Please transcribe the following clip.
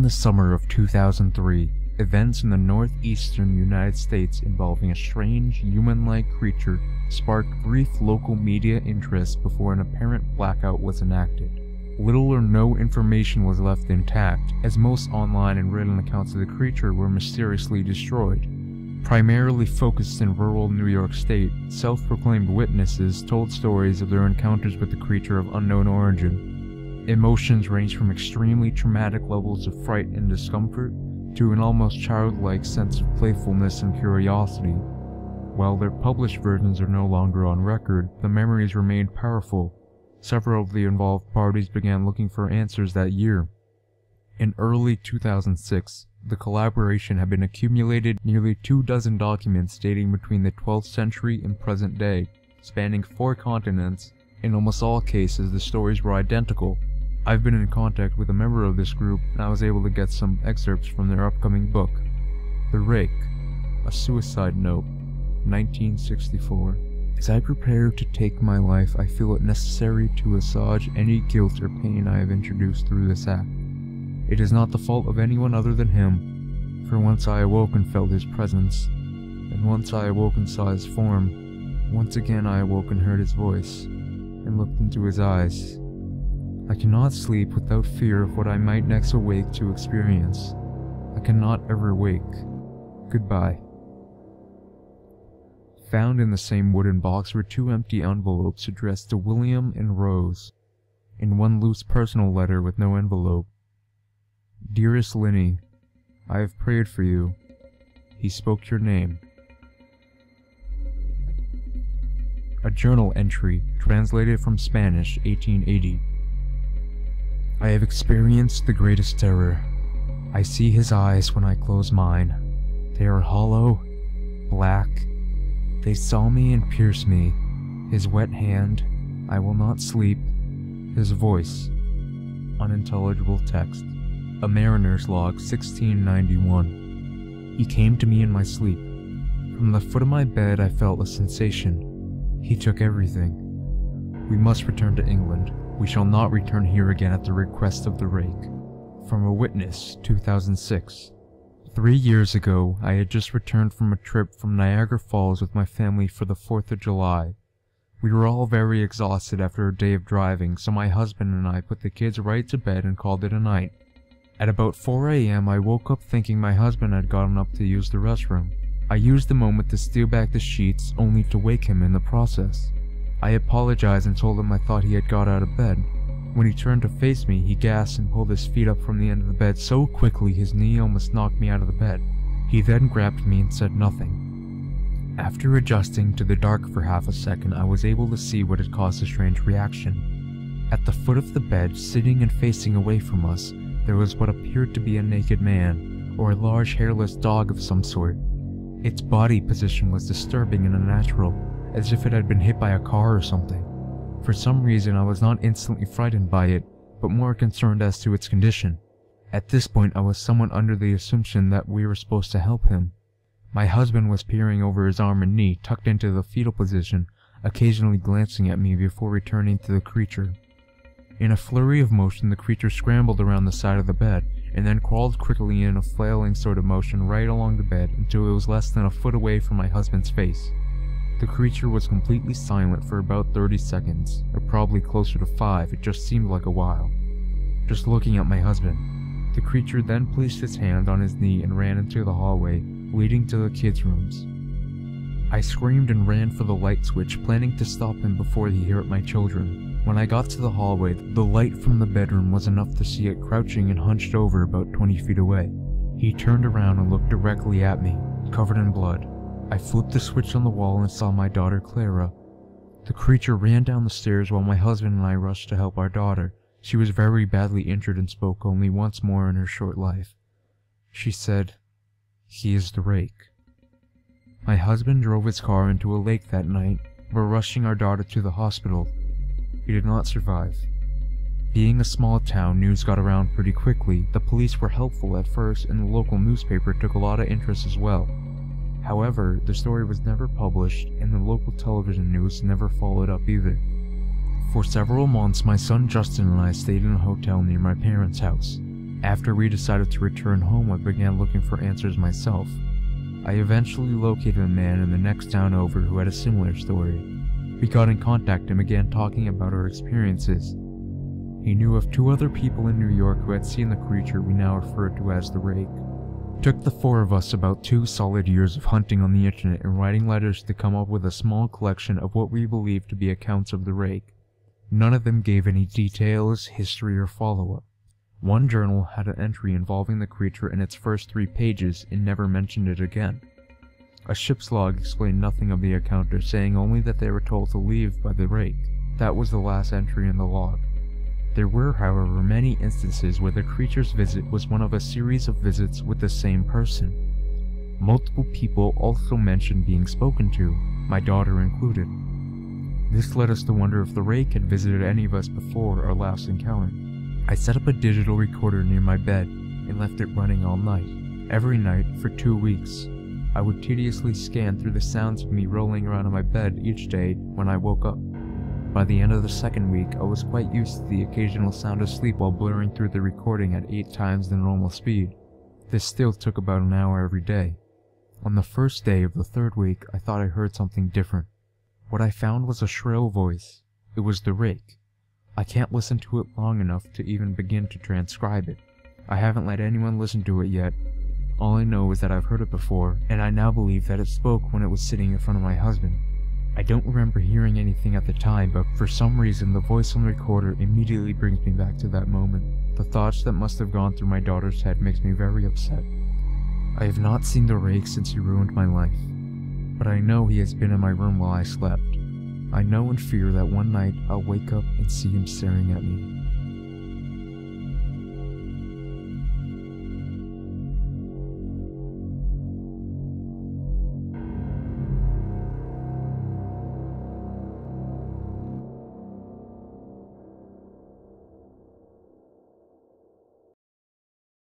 the summer of 2003, events in the northeastern United States involving a strange, human-like creature sparked brief local media interest before an apparent blackout was enacted. Little or no information was left intact, as most online and written accounts of the creature were mysteriously destroyed. Primarily focused in rural New York State, self-proclaimed witnesses told stories of their encounters with the creature of unknown origin. Emotions ranged from extremely traumatic levels of fright and discomfort to an almost childlike sense of playfulness and curiosity. While their published versions are no longer on record, the memories remained powerful. Several of the involved parties began looking for answers that year. In early 2006, the collaboration had been accumulated nearly 24 documents dating between the 12th century and present day, spanning 4 continents. In almost all cases, the stories were identical. I've been in contact with a member of this group, and I was able to get some excerpts from their upcoming book, The Rake, A Suicide Note, 1964. As I prepare to take my life, I feel it necessary to assuage any guilt or pain I have introduced through this act. It is not the fault of anyone other than him, for once I awoke and felt his presence, and once I awoke and saw his form. Once again I awoke and heard his voice, and looked into his eyes. I cannot sleep without fear of what I might next awake to experience. I cannot ever wake. Goodbye. Found in the same wooden box were 2 empty envelopes addressed to William and Rose, and 1 loose personal letter with no envelope. Dearest Linny, I have prayed for you. He spoke your name. A journal entry, translated from Spanish, 1880. I have experienced the greatest terror. I see his eyes when I close mine. They are hollow, black. They saw me and pierced me. His wet hand, I will not sleep. His voice, unintelligible text. A Mariner's Log, 1691. He came to me in my sleep. From the foot of my bed I felt a sensation. He took everything. We must return to England. We shall not return here again at the request of the Rake. From a witness, 2006. 3 years ago, I had just returned from a trip from Niagara Falls with my family for the 4th of July. We were all very exhausted after a day of driving, so my husband and I put the kids right to bed and called it a night. At about 4 a.m. I woke up thinking my husband had gotten up to use the restroom. I used the moment to steal back the sheets, only to wake him in the process. I apologized and told him I thought he had got out of bed. When he turned to face me, he gasped and pulled his feet up from the end of the bed so quickly his knee almost knocked me out of the bed. He then grabbed me and said nothing. After adjusting to the dark for half a second, I was able to see what had caused the strange reaction. At the foot of the bed, sitting and facing away from us, there was what appeared to be a naked man, or a large hairless dog of some sort. Its body position was disturbing and unnatural, as if it had been hit by a car or something. For some reason I was not instantly frightened by it, but more concerned as to its condition. At this point I was somewhat under the assumption that we were supposed to help him. My husband was peering over his arm and knee, tucked into the fetal position, occasionally glancing at me before returning to the creature. In a flurry of motion, the creature scrambled around the side of the bed, and then crawled quickly in a flailing sort of motion right along the bed until it was less than a foot away from my husband's face. The creature was completely silent for about 30 seconds, or probably closer to 5, it just seemed like a while. Just looking at my husband. The creature then placed its hand on his knee and ran into the hallway, leading to the kids' rooms. I screamed and ran for the light switch, planning to stop him before he hurt my children. When I got to the hallway, the light from the bedroom was enough to see it crouching and hunched over about 20 feet away. He turned around and looked directly at me, covered in blood. I flipped the switch on the wall and saw my daughter Clara. The creature ran down the stairs while my husband and I rushed to help our daughter. She was very badly injured and spoke only once more in her short life. She said, "He is the Rake." My husband drove his car into a lake that night. We're rushing our daughter to the hospital. He did not survive. Being a small town, news got around pretty quickly. The police were helpful at first, and the local newspaper took a lot of interest as well. However, the story was never published, and the local television news never followed up either. For several months, my son Justin and I stayed in a hotel near my parents' house. After we decided to return home, I began looking for answers myself. I eventually located a man in the next town over who had a similar story. We got in contact and began talking about our experiences. He knew of 2 other people in New York who had seen the creature we now refer to as the Rake. It took the 4 of us about 2 solid years of hunting on the internet and writing letters to come up with a small collection of what we believed to be accounts of the Rake. None of them gave any details, history, or follow-up. One journal had an entry involving the creature in its first 3 pages and never mentioned it again. A ship's log explained nothing of the encounter, saying only that they were told to leave by the Rake. That was the last entry in the log. There were, however, many instances where the creature's visit was one of a series of visits with the same person. Multiple people also mentioned being spoken to, my daughter included. This led us to wonder if the Rake had visited any of us before our last encounter. I set up a digital recorder near my bed and left it running all night. Every night for 2 weeks, I would tediously scan through the sounds of me rolling around on my bed each day when I woke up. By the end of the 2nd week, I was quite used to the occasional sound of sleep while blurring through the recording at 8 times the normal speed. This still took about an hour every day. On the 1st day of the 3rd week, I thought I heard something different. What I found was a shrill voice. It was the Rake. I can't listen to it long enough to even begin to transcribe it. I haven't let anyone listen to it yet. All I know is that I've heard it before, and I now believe that it spoke when it was sitting in front of my husband. I don't remember hearing anything at the time, but for some reason the voice on the recorder immediately brings me back to that moment. The thoughts that must have gone through my daughter's head makes me very upset. I have not seen the Rake since he ruined my life, but I know he has been in my room while I slept. I know and fear that one night I'll wake up and see him staring at me.